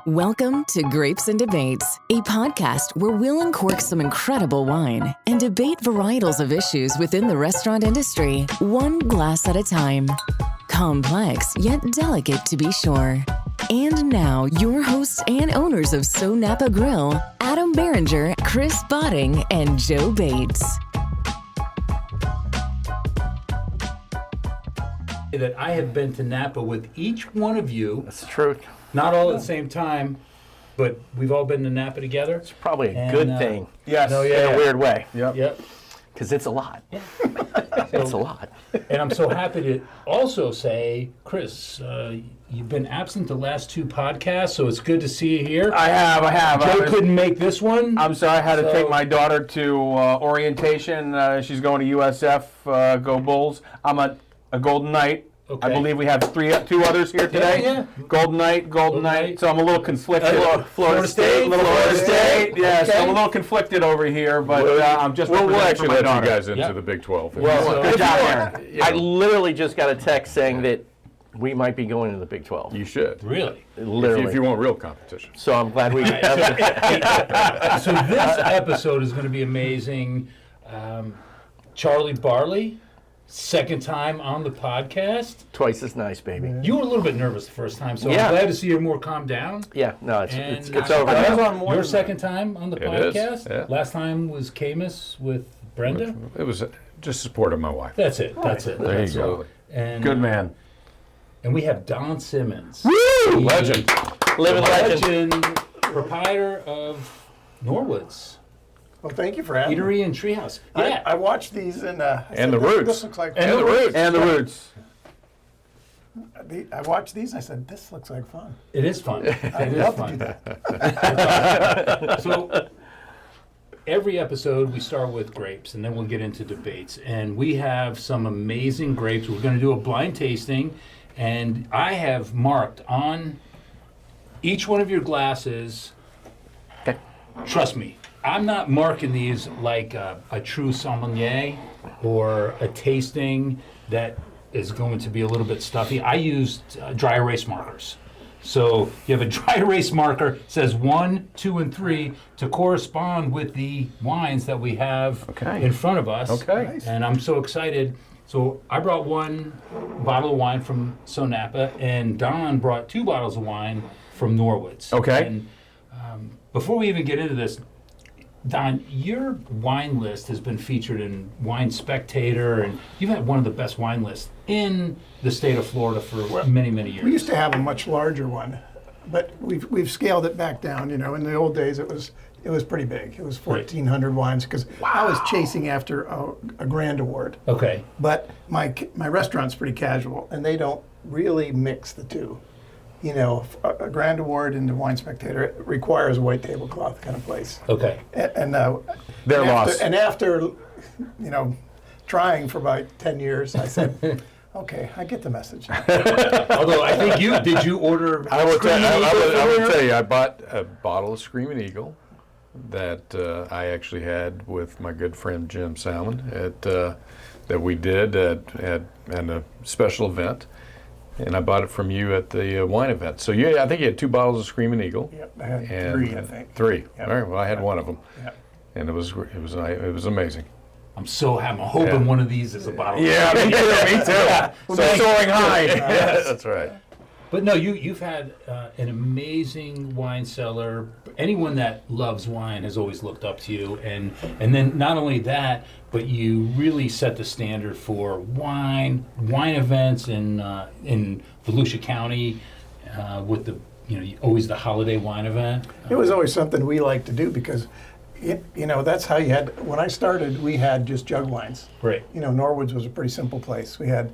Welcome to Grapes and Debates, a podcast where we'll uncork some incredible wine and debate varietals of issues within the restaurant industry, one glass at a time. Complex, yet delicate to be sure. And now, your hosts and owners of SoNapa Grille, Adam Barringer, Chris Botting, and Joe Bates. That I have been to Napa with each one of you. That's true. Not all at the same time, but we've all been to Napa together. It's probably a good thing. Yes. In a weird way. Yep. Because it's a lot. Yeah. It's a lot. And I'm so happy to also say, Chris, you've been absent the last two podcasts, so it's good to see you here. I have. Joe couldn't make this one. I'm sorry, I had to take my daughter to orientation. She's going to USF, go Bulls. I'm a Golden Knight. Okay. I believe we have two others here today. Yeah. Golden Knight. So I'm a little conflicted. Florida State. Florida State. Yes, Okay. I'm a little conflicted over here, but I'm just We'll representing actually for my let daughter. you guys into Yep. the Big 12. Well, Good job, Aaron. I literally just got a text saying that we might be going to the Big 12. you should. Really? Literally. If you want real competition. So I'm glad we So this episode is going to be amazing. Charley Barley, second time on the podcast. twice as nice, baby. You were a little bit nervous the first time, so Yeah. I'm glad to see you're more calmed down. Yeah, no, it's And over. I was on more Your than second time on the It is, podcast. yeah. Last time was Camus with Brenda. It was just support of my wife. That's it. That's it. There That's you go. it. And Good man. And we have Don Simmons, Woo! Legend. Living legend. proprietor of Norwood's Well, thank you for having me. Eatery and Treehouse. Yeah. I watched these and I said, the Roots. This looks like And fun. the Roots. And the Roots. I watched these and I said, this looks like fun. It is fun. It I'd is love fun. to do that. So every episode we start with grapes and then we'll get into debates. And we have some amazing grapes. We're going to do a blind tasting. And I have marked on each one of your glasses, Okay. trust me, I'm not marking these like a true sommelier or a tasting that is going to be a little bit stuffy. I used dry erase markers. So you have a dry erase marker, says 1, 2, and 3 to correspond with the wines that we have in front of us. Okay. Nice. And I'm so excited. So I brought one bottle of wine from SoNapa, and Don brought 2 bottles of wine from Norwood's. Okay. And before we even get into this, Don, your wine list has been featured in Wine Spectator, and you've had one of the best wine lists in the state of Florida for many, many years. We used to have a much larger one, but we've scaled it back down. You know, in the old days it was pretty big. It was 1,400 wines because I was chasing after a grand award. Okay. But my restaurant's pretty casual, and they don't really mix the two. You know, a grand award in the Wine Spectator requires a white tablecloth kind of place. Okay. And Their after, loss. And after, you know, trying for about 10 years, I said, okay, I get the message. Although I think did you order I would Screaming Eagle tell from here? you, I bought a bottle of Screaming Eagle that I actually had with my good friend Jim Salmon that we did at a special event. And I bought it from you at the wine event. So yeah, I think you had 2 bottles of Screaming Eagle. Yep, I had And 3, I think. 3. Yep. All right. Well, I had one of them, Yep. and it was amazing. I'm hoping one of these is a bottle. Yeah, me too. Me too. So soaring high. Yes, that's right. But no, you've had an amazing wine cellar. Anyone that loves wine has always looked up to you, and then not only that, but you really set the standard for wine events in Volusia County with the always the holiday wine event. It was always something we liked to do because, that's how you had. When I started, we had just jug wines. Great. You know, Norwood's was a pretty simple place. We had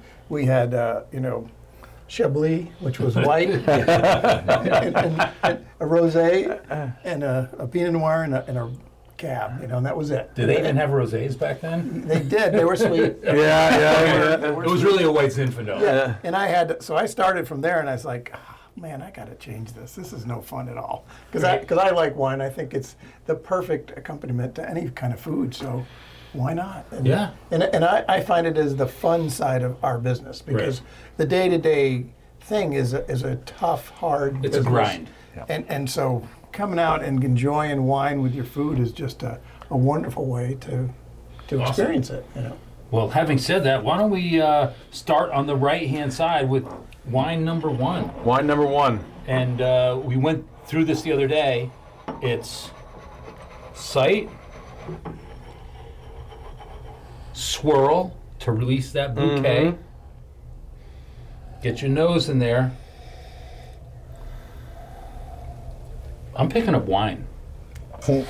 Chablis, which was white, and a rosé, and a Pinot Noir, and a Cab. And that was it. Did they even have rosés back then? They did. They were sweet. Yeah. It was really a white Zinfandel. Yeah. And I started from there, and I was like, man, I got to change this. This is no fun at all. Because I like wine. I think it's the perfect accompaniment to any kind of food. So why not? And, Yeah. And I find it as the fun side of our business because the day-to-day thing is a tough, hard. It's a business. grind. And so coming out and enjoying wine with your food is just a wonderful way to experience it. You know. Well, having said that, why don't we start on the right-hand side with wine number 1? Wine number 1. And we went through this the other day. It's sight, swirl to release that bouquet. Mm-hmm. Get your nose in there. I'm picking up wine. I'm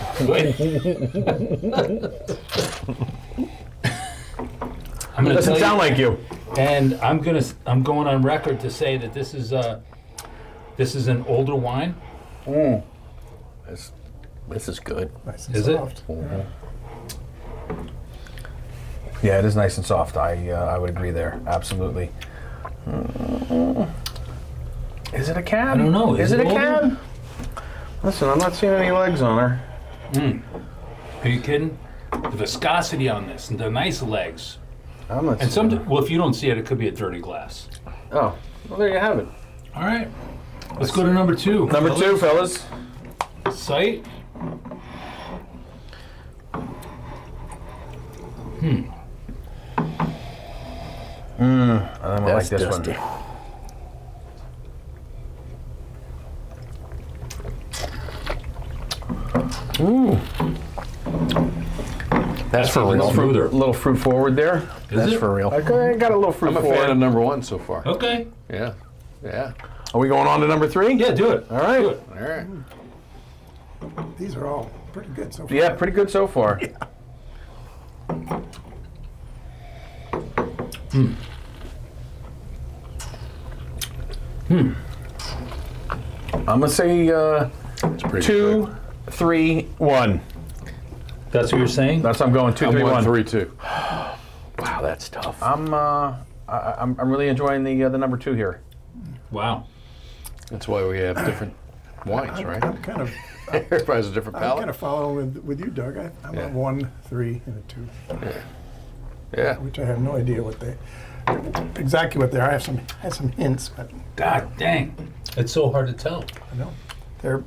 gonna Doesn't tell sound like you. and I'm going on record to say that this is an older wine. This is good. Nice and Is it? soft. Yeah, it is nice and soft. I would agree there. Absolutely. Is it a cab? I don't know. Is it a older? cab? Listen, I'm not seeing any legs on her. Are you kidding? The viscosity on this and the nice legs. I'm not And seeing well, if you don't see it, it could be a dirty glass. Oh, well, there you have it. All right. Let's go to number 2. Number 2, fellas. Sight. I like this dusty. one. That's for even real. smoother. Little fruit forward there. That's it? for real. I got a little fruit I'm a forward. fan of number 1 so far. Okay. Yeah. Yeah. Are we going on to number 3? Yeah, do it. All right. Do it. All right. These are all pretty good so far. Yeah, pretty good so far. I'm gonna say It's pretty 2, good. 3, 1. That's what you're saying? That's I'm going 2, I'm 3, 1. 1-3-2. Wow, that's tough. I'm really enjoying the number 2 here. Wow. That's why we have different wines, right? I'm kind of Everybody has a different I'm kind palate. of following with you, Doug. I'm Yeah. a 1, 3, and a 2, Yeah. which I have no idea exactly what they are. I have some hints, but God dang. It's so hard to tell. I know they're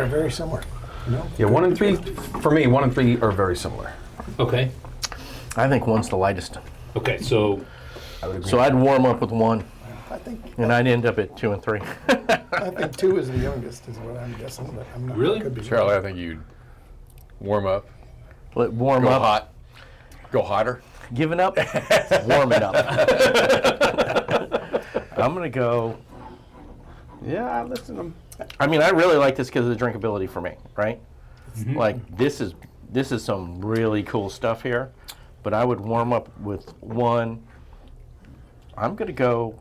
very similar. You know? Yeah, 1 and 3 for me. 1 and 3 are very similar. Okay. I think 1's the lightest. Okay, so So I'd warm up with 1, I think and I'd end up at 2 and 3. I think 2 is the youngest, is what I'm guessing. But I'm not. Really? Could be Charlie, I think you'd warm up, Let warm go up. hot, go hotter. Giving up, warming up. I'm gonna go. Yeah, listen. I mean, I really like this because of the drinkability for me, right? Like this is some really cool stuff here, but I would warm up with 1. I'm gonna go.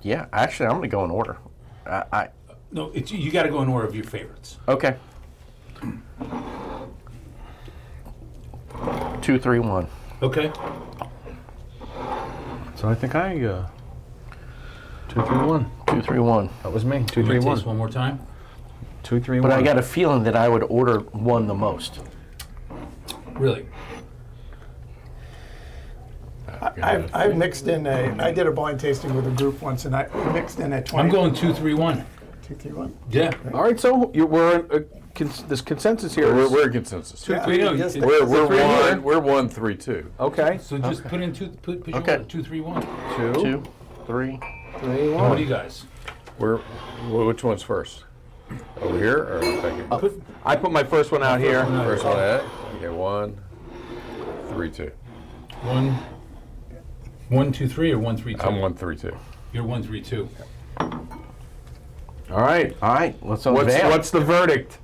Yeah, actually, I'm gonna go in order. no, you got to go in order of your favorites. Okay. 2, 3, 1. Okay. So I think 2, 3, 1. 2, 3, 1. That was me. 2, You 3, wanna taste 1. one more time? 2, 3, But 1. I got a feeling that I would order 1 the most. Really? I've mixed in I did a blind tasting with a group once, and I mixed in a 20. I'm going 2, 3, 1. 2, 3, 1. Yeah. All right, so we're this consensus here. We're consensus. Yeah, three, no, just- We're three here. 1-3-2. Okay. So just put in put your Okay. order, 2, 3, 1. 2, 3. 3, What do you guys? Which one's first? Over here or back here? I put my first one out here. First one ahead. Okay, 1-3-2. 1, 1, 2, 3, or 1, 3, 2? I'm 1-3-2. You're 1, 3, 2. All right. All right, let's unveil. What's the verdict?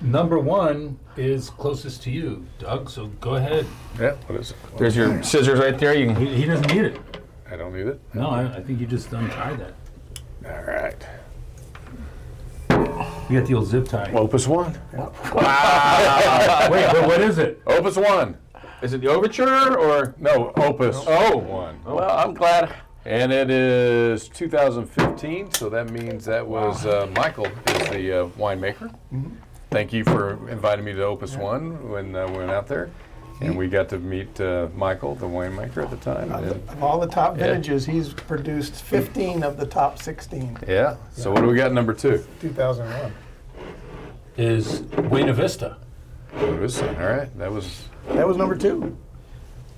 Number 1 is closest to you, Doug. So go ahead. Yeah. What is it? There's your scissors right there. You can. He doesn't need it. I don't need it. No, I think you just untied that. All right. You got the old zip tie. Opus One. Wait, what is it? Opus One. Is it the Overture or? No, Opus One. Well, I'm glad. And it is 2015, so that means that was Michael is the winemaker. Thank you for inviting me to Opus One when we went out there. And we got to meet Michael, the winemaker at the time. Of all the top vintages, he's produced 15 of the top 16. Yeah. So what do we got number 2? 2001. Is Buena Vista. All right. That was number 2.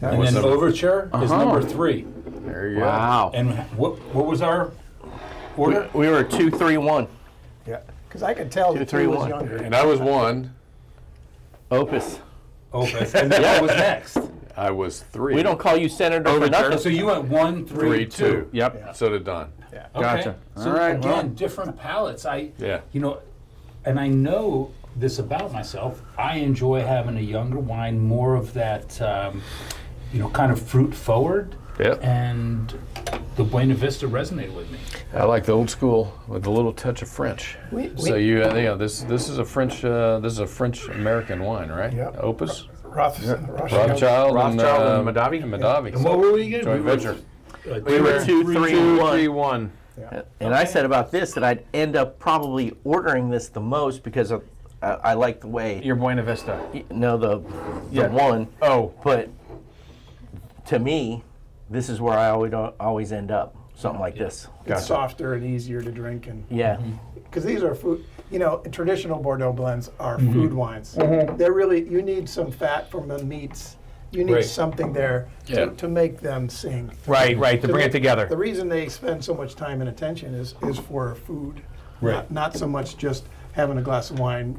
And then Overture is number 3. there you go. Wow. And what was our order? We were 2, 3, 1. Yeah, because I could tell the 2 was younger. And I was 1. Opus. Opus. And then what was next? I was 3. We don't call you senator for nothing. So you went 1, 3, 2. Yep. Yeah. So did Don. Yeah. Okay. Gotcha. So All right, again, well. different palates. Yeah. And I know this about myself. I enjoy having a younger wine, more of that, kind of fruit forward. Yep. And the Buena Vista resonated with me. I like the old school with a little touch of French. So this is a French American wine, right? Yep. Opus, Rothschild. Rothschild, and Madavi. and Madavi. And what were we again? Joint venture. We were 2, 3, 1. 1. And I said about this that I'd end up probably ordering this the most because I like the way. Your Buena Vista. The one. Oh. But to me, this is where I always end up. Something like this. It's softer and easier to drink, and Yeah. because these are food. Traditional Bordeaux blends are food wines. They're really, you need some fat from the meats. You need Right. something there Yeah. to make them sing. Right, to bring it together. The reason they spend so much time and attention is for food, Right. not so much just having a glass of wine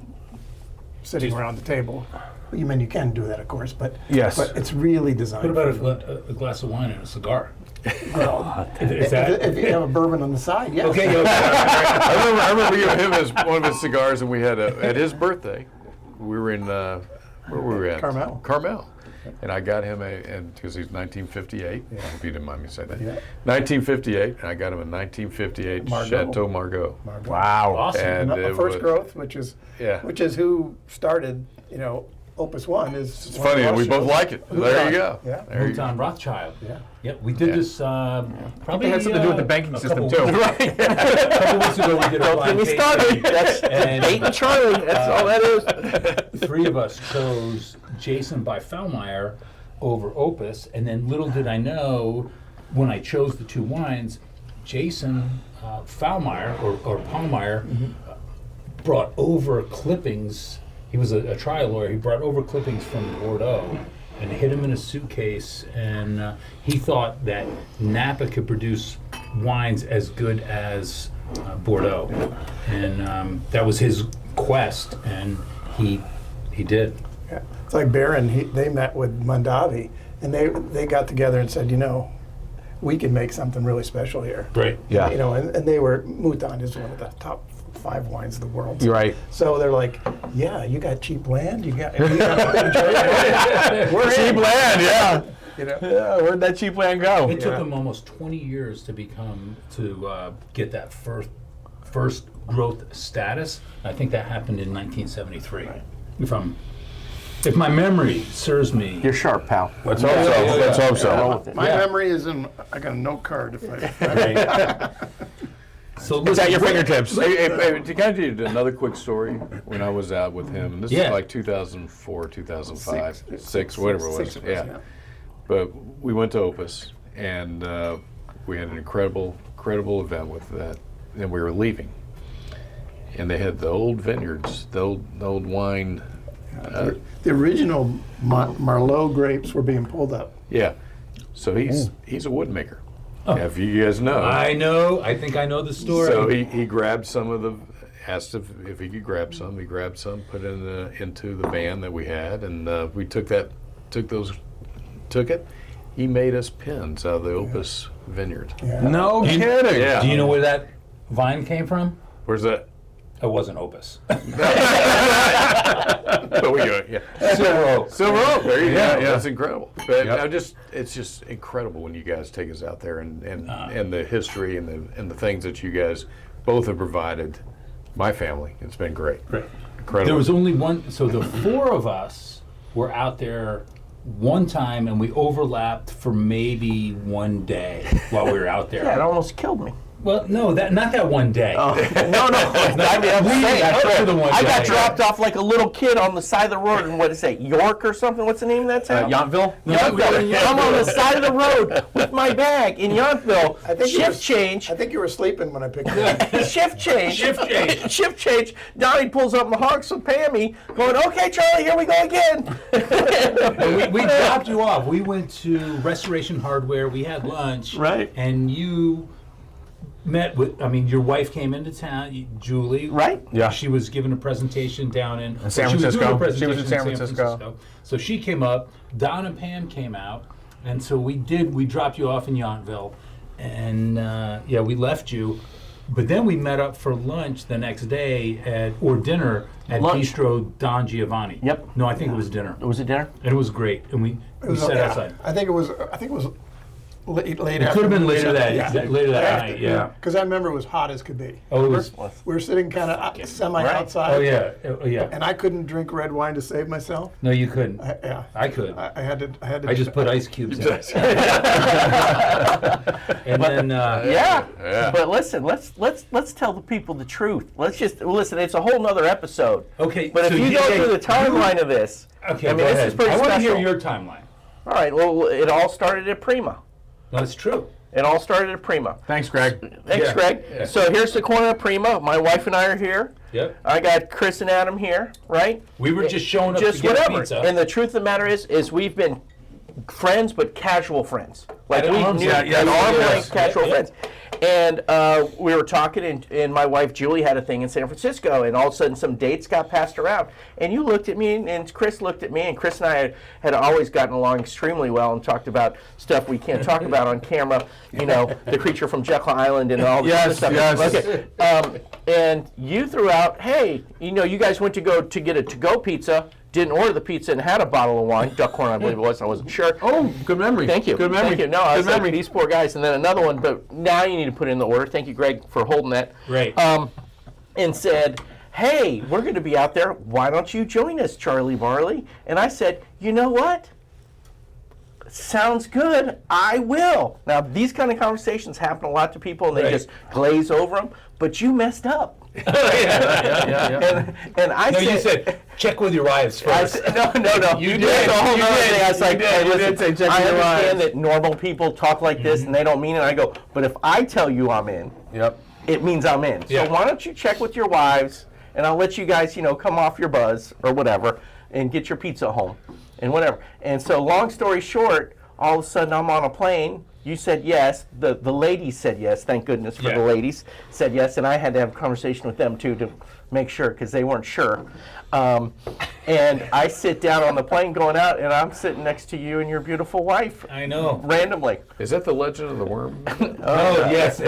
sitting around the table. You can do that, of course, but Yes. but it's really designed. What for about a glass of wine and a cigar? Well, Is that? if you have a bourbon on the side, yes. Okay. I remember giving him one of his cigars, and we had at his birthday. We were in where were we at? Carmel. Carmel. And I got him because he's 1958. I hope you didn't mind me saying that. Yeah. 1958, and I got him a 1958 Margaux. Chateau Margaux. Wow. Awesome. And A it first was- growth, which is who started, Opus One is. It's funny, and we both like it. There you go. Yeah. There you go. Mouton Rothschild. Yeah. Yep, we did this probably It had something to do with the banking a system, couple- too. A couple weeks ago, we did a Don't blind get me tasting, started. That's and 8 and Charlie. That's all that is. 3 of us chose Jason by Fallmeyer over Opus, and then little did I know, when I chose the 2 wines, Jason Fallmeyer or Pallmeyer brought over clippings. He was a trial lawyer. He brought over clippings from Bordeaux and hid them in a suitcase, and he thought that Napa could produce wines as good as Bordeaux, and that was his quest, and he did. Yeah. It's like Barron, they met with Mondavi, and they got together and said, we can make something really special here. Right. Yeah. And they were, Mouton is one of the top 5 wines of the world. You're right. So they're like, yeah, you got cheap land, we got a big trade. We're Cheap in. land, yeah. Yeah, Where'd that cheap land go? It took them almost 20 years to get that first growth status. I think that happened in 1973. If my memory serves me. You're sharp, pal. Let's hope so. Let's hope so. My Yeah. memory is I got a note card if I. So It's at your fingertips. To kind of do another quick story, when I was out with him, and this Yeah. is like 2004, 2005, six, whatever it was. Six, Yeah. But we went to Opus, and we had an incredible event with that, and we were leaving. And they had the old vineyards, the old wine. The original Merlot grapes were being pulled up. Yeah. So he's a woodmaker. If you guys know. I know. I think I know the story. So he grabbed some of asked if he could grab some. He grabbed some, put it into the van that we had, and we took it. He made us pins out of the Opus vineyard. Yeah. No kidding. Yeah. Do you know where that vine came from? Where's that? It wasn't Opus. But we go, yeah. Silver Oak. Silver Oak. There you go. Yeah. That's incredible. But Yep. it's just incredible when you guys take us out there and the history and the things that you guys both have provided my family. It's been great. Right. Incredible. There was only one. So the 4 of us were out there one time, and we overlapped for maybe one day while we were out there. Yeah, it almost killed me. Well, no, not that one day. No. I mean, I'm saying, I got dropped off like a little kid on the side of the road in, what is it, York or something? What's the name of that town? Yountville? Yountville. I'm on the side of the road with my bag in Yountville. Shift change. I think you were sleeping when I picked you up. Shift change. Shift change. Donnie pulls up my honks with Pammy, going, okay, Charlie, here we go again. we dropped you off. We went to Restoration Hardware. We had lunch. Right. And you met with, your wife came into town, Julie. Right. Yeah. She was giving a presentation down in San She was doing a Francisco. She was presentation in San Francisco. So she came up, Don and Pam came out, and so we dropped you off in Yountville, and we left you. But then we met up for lunch the next day or dinner at Bistro Don Giovanni. Yep. No, I think it was dinner. Was it dinner? And it was great. And we sat outside. I think it was late It could have been later that night. Yeah. Because I remember it was hot as could be. Oh, it was. We were sitting kind of semi outside. Oh yeah. And I couldn't drink red wine to save myself. No, you couldn't. Yeah. I could. I had to. I just put ice cubes in it. And then But listen, let's tell the people the truth. Let's just listen. It's a whole nother episode. Okay. But if you go through the timeline of this, okay, I mean, this is pretty I special. want to hear your timeline. All right. Well, it all started at Prima. That's true. It all started at Prima. Thanks, Greg. Thanks, Greg. Yeah. So here's the corner of Prima. My wife and I are here. Yep. I got Chris and Adam here, right? We were just showing up Just to get whatever. pizza. And the truth of the matter is we've been friends, but casual friends. Like At we arm's knew length. at arm's Yes. length, casual Yeah. friends. And we were talking, and my wife Julie had a thing in San Francisco, and all of a sudden some dates got passed around. And you looked at me, and Chris looked at me, and Chris and I had always gotten along extremely well and talked about stuff we can't talk about on camera. You know, the creature from Jekyll Island and all this other stuff. Yes. Okay. And you threw out, hey, you guys went to get a to-go pizza. Didn't order the pizza and had a bottle of wine, Duckhorn, I believe it was. I wasn't sure. Oh, good memory. Thank you. Good memory. Thank you. No, I was good memory. like, these poor guys, and then another one. But now you need to put in the order. Thank you, Greg, for holding that. Right. And said, hey, we're going to be out there. Why don't you join us, Charley Barley? And I said, you know what? Sounds good. I will. Now, these kind of conversations happen a lot to people, and they just glaze over them. But you messed up. Yeah. And I No, said, you said check with your wives first. no. You That's did. a whole You other did. thing. I was like, You hey, did. You listen, did say check I with your understand wives. that normal people talk like this and they don't mean it. I go, but if I tell you I'm in, Yep. it means I'm in. So Yeah. why don't you check with your wives, and I'll let you guys, come off your buzz or whatever, and get your pizza home, and whatever. And so, long story short, all of a sudden I'm on a plane. You said yes. The ladies said yes. Thank goodness for the ladies said yes, and I had to have a conversation with them too to make sure because they weren't sure. And I sit down on the plane going out, and I'm sitting next to you and your beautiful wife. I know. Randomly. Is that the Legend of the Worm? Oh, yes. Two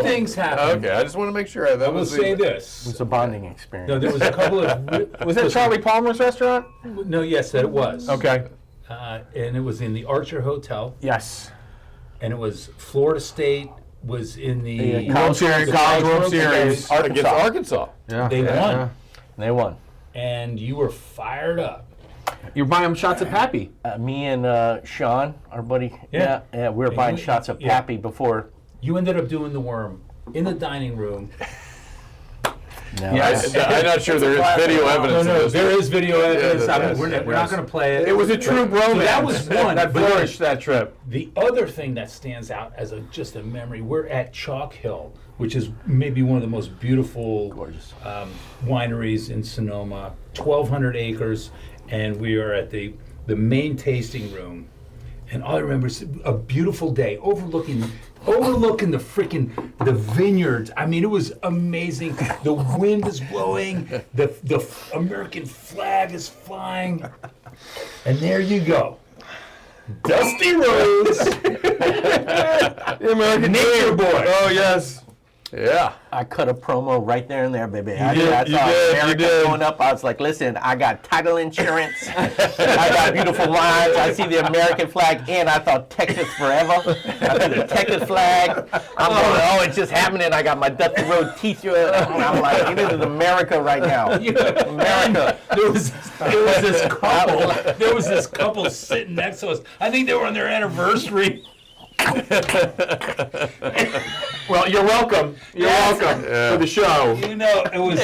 things happened. Okay, I just want to make sure. I will say this. It's a bonding experience. No, there was a couple of. Was that Charlie Palmer's restaurant? No, yes, that it was. Okay. And it was in the Archer Hotel, Yes. and it was Florida State was in the College Series, the College World World Series. Against Arkansas. Yeah. They won, They won. and you were fired up. You're buying shots of Pappy. Me and Sean, our buddy, Yeah. we were And buying you- shots of yeah. Pappy before. You ended up doing the worm in the dining room. Yes. I'm not sure there is video evidence of this. There is video evidence. I mean, yes, we're not going to play it. It was a true But bromance. that was one. that But flourished that trip. the other thing that stands out as just a memory, we're at Chalk Hill, which is maybe one of the most beautiful wineries in Sonoma, 1,200 acres, and we are at the main tasting room. And all I remember is a beautiful day overlooking the vineyards. I mean, it was amazing. The wind is blowing, the American flag is flying, and there you go. Dusty Rhodes, The American Nature Boy. Oh, yes. Yeah. I cut a promo right there and there, baby. did, I you saw did, you America did. going up. I was like, listen, I got title insurance. I got beautiful wines. I see the American flag, and I thought Texas forever. I see the Texas flag. I'm going, it's just happening. I got my Dusty Road t-shirt. I'm like, this is America right now. America. There was this couple sitting next to us. I think they were on their anniversary. Well, you're welcome. You're welcome for the show. You know, it was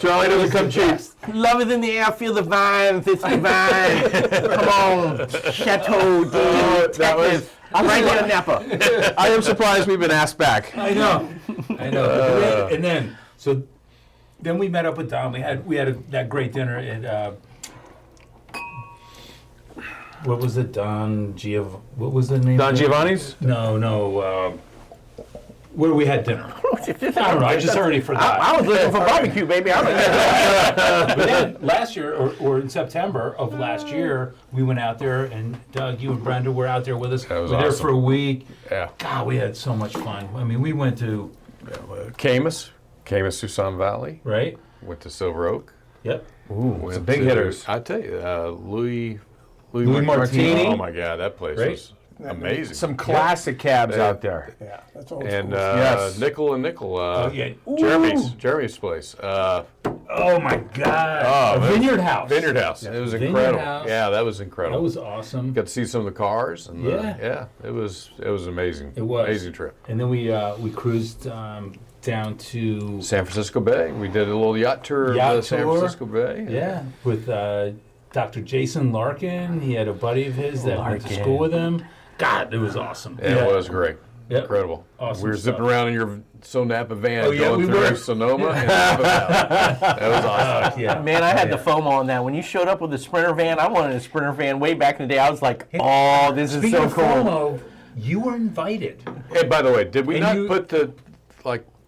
Charlie doesn't come cheap. Love is in the air, feel the vines, it's divine. Come on, Chateau that was. I'm right here in Napa. I am surprised we've been asked back. I know. And then we met up with Don. We had that great dinner at what was it? What was the name? Don Giovanni's? No. Where we had dinner. I don't know. I just already forgot. I was looking for barbecue, baby. But then last year, or in September of last year, we went out there, and Doug, you and Brenda were out there with us. That was we were there awesome. for a week. Yeah. God, we had so much fun. I mean, we went to Camus, Tucson Valley. right. Went to Silver Oak. Yep. Went some big to- hitters. I tell you, Louis Martini. Oh my God, that place Right? was amazing. Some classic cabs out there. Yeah, that's old And school. Yes. Nickel and Nickel. Yeah. Jeremy's place. Oh my God. A Vineyard House. Vineyard House. It was Vineyard incredible. House. Yeah, that was incredible. That was awesome. Got to see some of the cars. And Yeah. it was amazing. It was Amazing trip. And then we cruised down to San Francisco Bay. We did a little yacht tour Yacht of San tour. Francisco Bay. yeah with Dr. Jason Larkin. He had a buddy of his that went to Larkin. school with him. God, it was awesome. It was great. Yep. Incredible. Awesome We were zipping stuff. around in your SoNapa van Oh, yeah, going we through were. Sonoma and Napa Valley. That was awesome. Yeah. Man, I had the FOMO on that. When you showed up with the Sprinter van, I wanted a Sprinter van way back in the day. I was like, oh, this is Speaking so of cool. FOMO, you were invited. Hey, by the way, did we And not you- put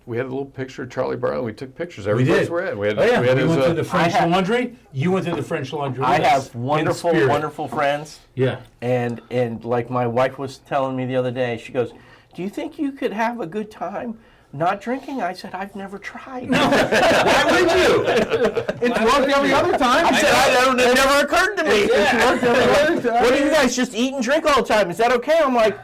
we had a little picture of Charley Barley. We took pictures. We Every place did. we're at. We had, Oh yeah, we had we his, went to the French I have- Laundry. You went to the French Laundry. I with us. have In wonderful, spirit. wonderful friends. Yeah. And like my wife was telling me the other day, she goes, do you think you could have a good time not drinking? I said, I've never tried. Why would you? It's worked every other time. I said, it never occurred to me. Yeah. It's worked every other time. What do you guys just eat and drink all the time? Is that okay? I'm like,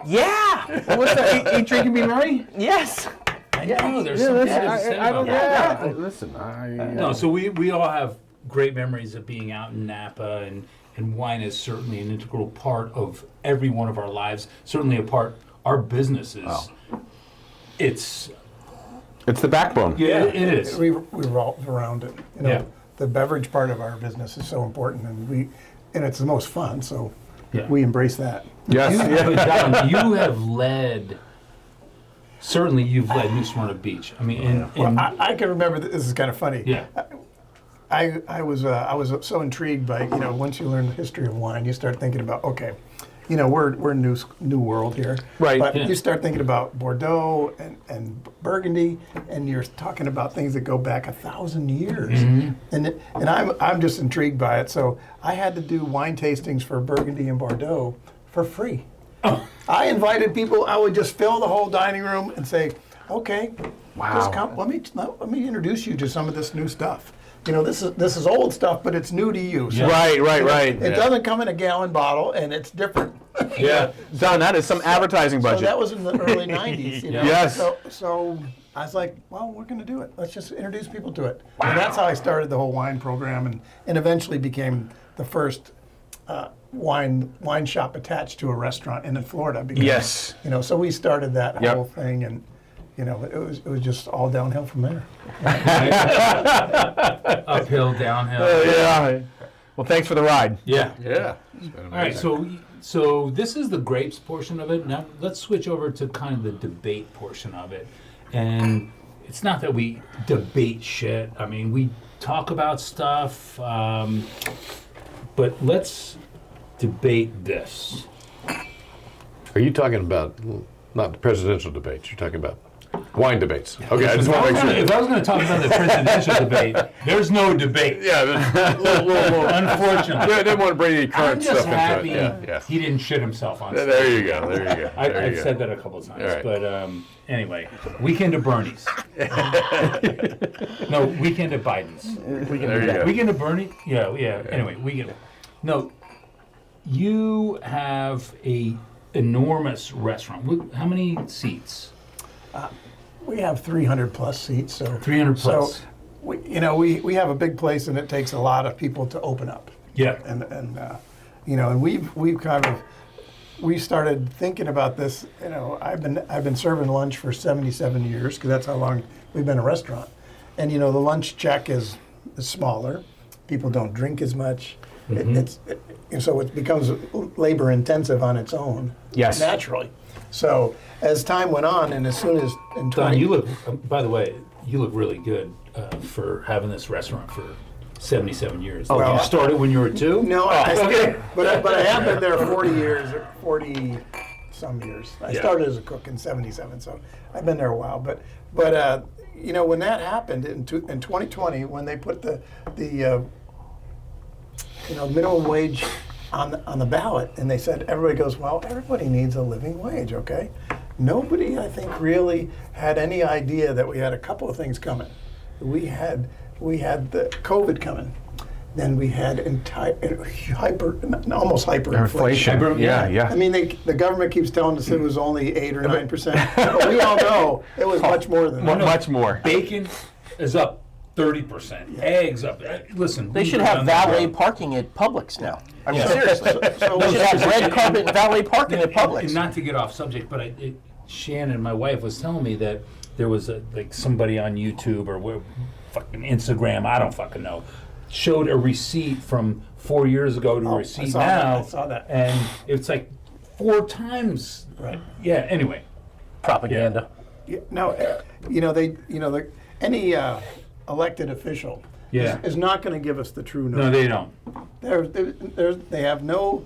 yeah. What's that? Eat, drink, and be merry? Yes. I know there's something to say I about don't. that. Yeah. Listen, No, so we all have great memories of being out in Napa, and wine is certainly an integral part of every one of our lives. Certainly a part our businesses. It's It's the backbone. yeah, it is. We revolve around it. You know, Yeah. the beverage part of our business is so important, and it's the most fun. So Yeah. we embrace that. Yes. But Don, you have led. Certainly, you've led New Smyrna Beach. I mean, Well, I can remember. This is kind of funny. yeah, I was so intrigued by, once you learn the history of wine, you start thinking about, okay, we're new world here, Right. But Yeah. you start thinking about Bordeaux and Burgundy, and you're talking about things that go back 1,000 years, and I'm just intrigued by it. So I had to do wine tastings for Burgundy and Bordeaux for free. I invited people. I would just fill the whole dining room and say, okay, just come. Let me introduce you to some of this new stuff. This is old stuff, but it's new to you. So, Right. It doesn't come in a gallon bottle, and it's different. Yeah. Don, that is some advertising So budget. that was in the early 90s, Yes. So I was like, well, we're going to do it. Let's just introduce people to it. And that's how I started the whole wine program, and eventually became the first wine shop attached to a restaurant in Florida. Because, Yes. So we started that Yep. whole thing, and it was just all downhill from there. uphill, downhill. Yeah. Well, thanks for the ride. Yeah. Yeah. It's been All right, amazing. so this is the grapes portion of it. Now let's switch over to kind of the debate portion of it. And it's not that we debate shit. I mean, we talk about stuff, but let's debate this. Are you talking about not the presidential debates? You're talking about wine debates. Okay, I just want to make sure. If I was going to talk about the presidential debate, there's no debate. Yeah, Unfortunately. I didn't want to bring any I'm current just stuff happy into it. Yeah. he didn't shit himself on stage. There you go. There you go. I've said that a couple of times, All right. but anyway, weekend at Bernie's. No, weekend at Biden's. There you go. Weekend at Bernie? Yeah. Anyway, weekend. No, you have a enormous restaurant. How many seats? We have 300 plus seats. So 300 plus. So we have a big place, and it takes a lot of people to open up. Yeah. And we've kind of we started thinking about this. You know, I've been serving lunch for 77 years because that's how long we've been a restaurant. And you know, the lunch check is smaller. People don't drink as much. So it becomes labor intensive on its own. Yes. Naturally. So as time went on, and as soon as in 20, Don, you look. By the way, you look really good for having this restaurant for 77 years. well, You started when you were 2? No, okay. but I have been there 40 years, 40 some years. I started as a cook in '77, so I've been there a while. But you know, when that happened in 2020, when they put the you know, minimum wage on the ballot, and they said, everybody goes, well, everybody needs a living wage, okay? Nobody, I think, really had any idea that we had a couple of things coming. We had the COVID coming. Then we had almost hyperinflation. Yeah. I mean, the government keeps telling us it was only 8 or 9%, but we all know it was much more than that. Much more. Bacon is up 30%. Eggs up. Listen, They should have valet parking at Publix now. I mean, seriously. They should have red carpet and valet parking at Publix. Not to get off subject, but Shannon, my wife, was telling me that there was like somebody on YouTube or fucking Instagram, I don't fucking know, showed a receipt from 4 years ago to a receipt now. I saw that. And it's like 4 times. Right. Yeah. Anyway. Propaganda. Yeah, no, any elected official is not going to give us the true number. No, they don't. They have no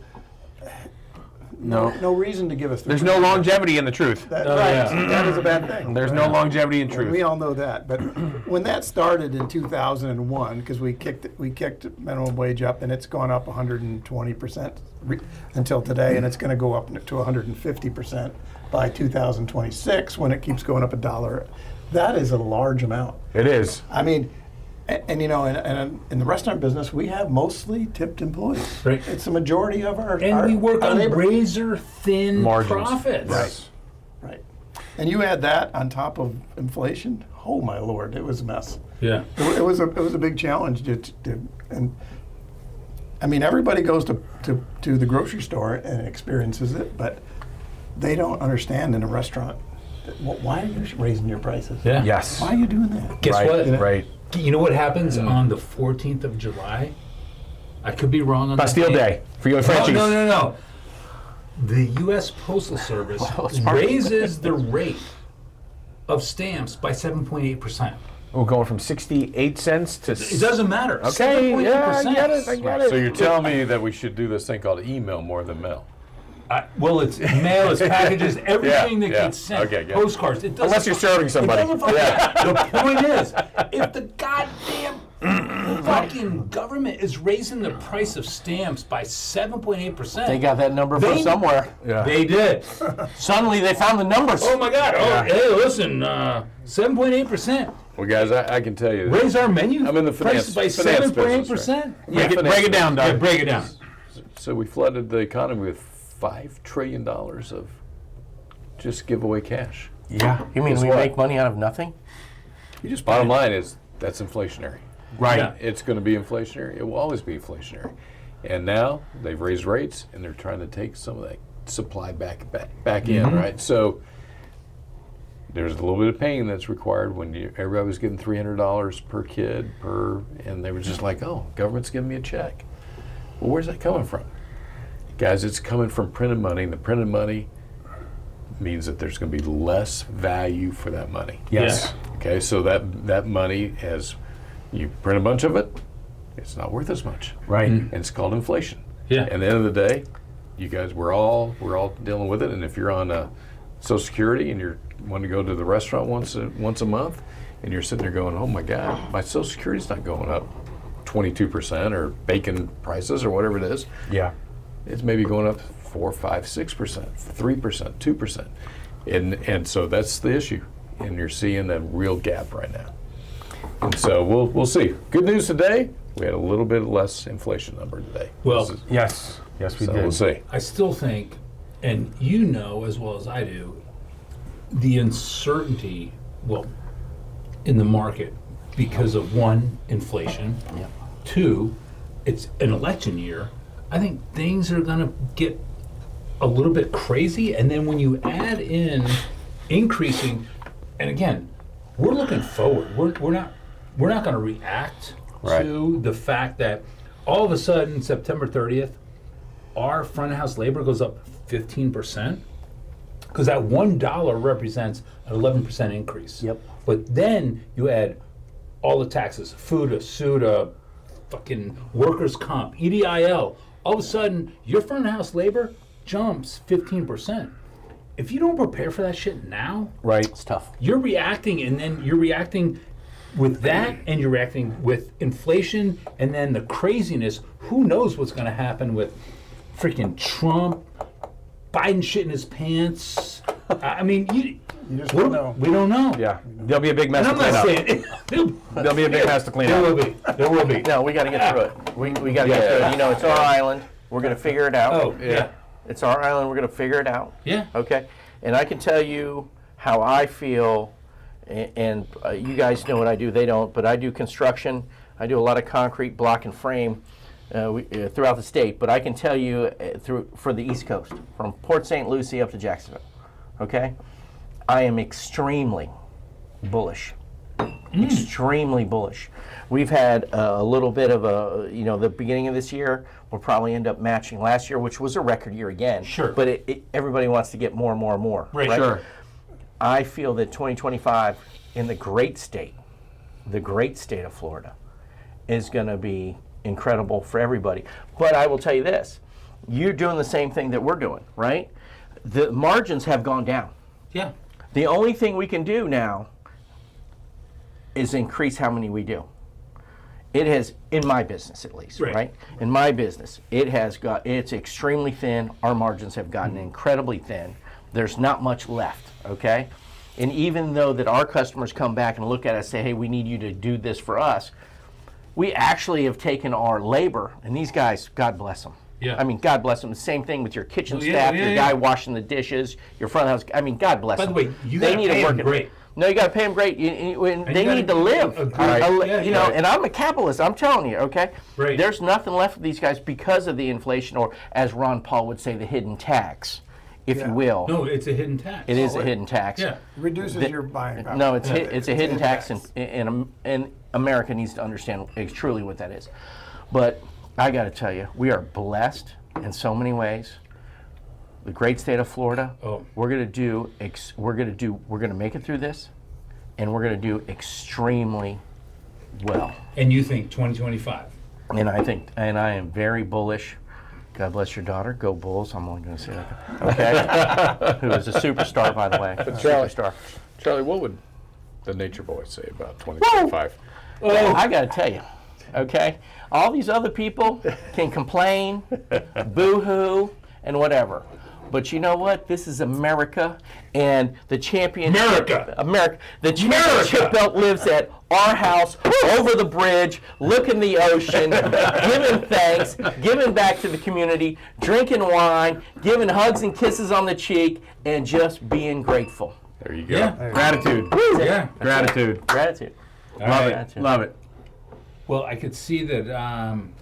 reason to give us the There's truth. no longevity in the truth. That, Oh, right, yeah. that is a bad thing. There's no longevity in And truth. we all know that. But when that started in 2001, because we kicked minimum wage up, and it's gone up 120% until today, and it's going to go up to 150% by 2026 when it keeps going up $1. That is a large amount. It is. I mean, and you know, in the restaurant business, we have mostly tipped employees. Right. It's the majority of our And we work on labor. razor thin Margins. profits. Right. And you add that on top of inflation. Oh my Lord, it was a mess. Yeah. It was a big challenge and I mean, everybody goes to the grocery store and experiences it, but they don't understand in a restaurant. Why are you raising your prices? Yeah. Yes. Why are you doing that? Guess Right, what? right. You know what happens on the 14th of July? I could be wrong on Bastille the date. Day for your Frenchies. No. The U.S. Postal Service raises the rate of stamps by 7.8%. We're going from 68 cents to... It doesn't matter. Okay, 7.8%. yeah, I get it, I get it. So you're telling me that we should do this thing called email more than mail? Well, it's mail, it's packages, everything that yeah. gets sent. Okay, good. Postcards. It doesn't, Unless you're serving somebody. It doesn't The point is, if the goddamn fucking government is raising the price of stamps by 7.8%, They got that number from somewhere. Yeah. They did. Suddenly they found the numbers. Oh my God! Oh, hey, listen, 7.8%. Well, guys, I can tell you. Raise our menu I'm in the prices by finance 7.8%. business, right? Yeah, break it down, Doug. yeah, break it down. So we flooded the economy with $5 trillion of just giveaway cash. Yeah. You mean Guess we what? make money out of nothing? Bottom line is that's inflationary. Right. Yeah. It's going to be inflationary. It will always be inflationary. And now they've raised rates and they're trying to take some of that supply back in, right? So there's a little bit of pain that's required when everybody was getting $300 per kid and they were just like, oh, government's giving me a check. Well, where's that coming from? Guys, it's coming from printed money, and the printed money means that there's going to be less value for that money. Yes. Okay, so that money, as you print a bunch of it, it's not worth as much. Right. And it's called inflation. Yeah. And at the end of the day, you guys, we're all dealing with it. And if you're on Social Security and you want to go to the restaurant once a month, and you're sitting there going, oh my God, my Social Security's not going up 22%, or bacon prices or whatever it is. Yeah. It's maybe going up 4, 5, 6%, 3%, 2%. And so that's the issue. And you're seeing a real gap right now. And so we'll see. Good news today, we had a little bit less inflation number today. Well, Yes, we So did. we'll see. I still think, and you know as well as I do, the uncertainty, in the market because of 1, inflation, 2, it's an election year. I think things are going to get a little bit crazy. And then when you add in increasing, and again, we're looking forward. We're not going to react to the fact that all of a sudden September 30th, our front of house labor goes up 15%, because that $1 represents an 11% increase. Yep. But then you add all the taxes, FUTA, SUTA, fucking workers' comp, EDIL. All of a sudden, your front of house labor jumps 15%. If you don't prepare for that shit now, Right. It's tough. you're reacting, and then you're reacting with that, and you're reacting with inflation, and then the craziness. Who knows what's going to happen with freaking Trump, Biden shit in his pants? I mean, You just don't know. we don't know. Yeah, there'll be a big mess And to I'm clean not up. saying There'll be a big mess to clean there up. will be. There will be. No, we got to get through it. We got to get through it. You know, it's our island. We're going to figure it out. Oh, yeah. It's our island. We're going to figure it out. Yeah. Okay. And I can tell you how I feel, and you guys know what I do. They don't, but I do construction. I do a lot of concrete, block, and frame throughout the state. But I can tell you for the East Coast, from Port St. Lucie up to Jacksonville. Okay. I am extremely bullish. Extremely bullish. We've had a little bit of the beginning of this year will probably end up matching last year, which was a record year again. Sure. But everybody wants to get more and more and more. Right. Sure. I feel that 2025 in the great state of Florida, is going to be incredible for everybody. But I will tell you this, you're doing the same thing that we're doing, right? The margins have gone down. Yeah. The only thing we can do now is increase how many we do. It has, in my business at least, right? In my business, it's extremely thin. Our margins have gotten incredibly thin. There's not much left, okay? And even though that our customers come back and look at us and say, hey, we need you to do this for us, we actually have taken our labor, and these guys, God bless them. Yeah. I mean, God bless them. The same thing with your kitchen Well, yeah, staff, yeah, your yeah. guy washing the dishes, your front house. I mean, God bless By them. the way, you They gotta need to pay work them it. great. No, you got to pay them great. They gotta need to live. agree. Yeah, Yeah, right. And I'm a capitalist. I'm telling you, okay? Right. There's nothing left for these guys because of the inflation, or as Ron Paul would say, the hidden tax, if you will. No, it's a hidden tax. It is a hidden tax. Yeah. Reduces your buying power. No, it's a hidden tax, tax. and America needs to understand truly what that is. But I got to tell you, we are blessed in so many ways. The great state of Florida. Oh. We're gonna make it through this, and we're gonna do extremely well. And you think 2025? And I am very bullish. God bless your daughter. Go Bulls. I'm only going to say that. Okay. Who is a superstar, by the way. Superstar. Charlie, what would the Nature Boy say about 2025? Oh, I got to tell you. Okay. All these other people can complain, boo-hoo, and whatever. But you know what? This is America, and the championship. America. The championship belt lives at our house, over the bridge, looking the ocean, giving thanks, giving back to the community, drinking wine, giving hugs and kisses on the cheek, and just being grateful. There you go. Yeah. Gratitude. Yeah. Gratitude. Gratitude. Love it. Gratitude. Love it. Well, I could see that I'm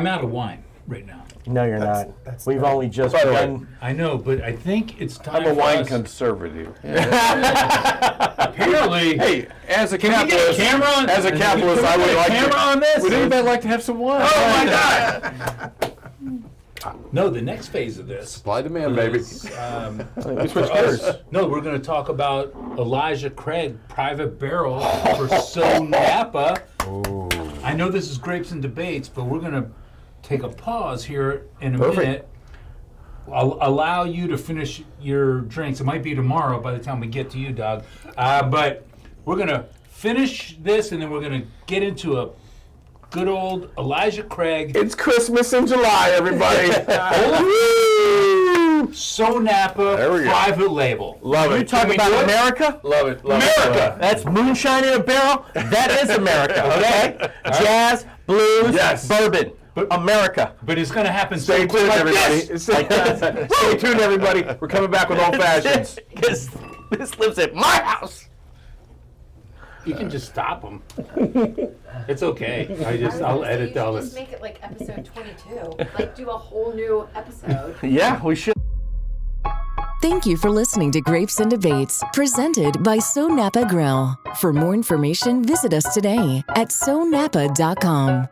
out of wine right now. No, you're That's not. We've terrible. only just By the way, begun. I know, but I think it's time I'm a for wine us- conservative. Apparently. Hey, as a Can we get a capitalist, camera on? as a capitalist, I Can we would get a like camera to. on this? Would anybody like to have some wine? Oh my God! No, the next phase of this. Supply demand, baby. is, We switch for gears. us- no, we're going to talk about Elijah Craig Private Barrel for SoNapa. I know this is grapes and debates, but we're going to take a pause here in a minute. I'll allow you to finish your drinks. It might be tomorrow by the time we get to you, Doug. But we're going to finish this, and then we're going to get into a good old Elijah Craig It's Christmas in July, everybody. SoNapa There we go. private label. Love You it. talk about America? Love it. Love America! That's moonshine in a barrel. That is America, okay? Jazz, blues, Yes. bourbon. America. But it's going to happen Stay so quick tuned, like everybody. this. Stay tuned, everybody. We're coming back with old fashions. Because this lives at my house. You can just stop them. It's okay. I'll edit all Just this. make it like episode 22. Like do a whole new episode. Yeah, we should. Thank you for listening to Grapes and Debates, presented by SoNapa Grille. For more information, visit us today at sonapa.com.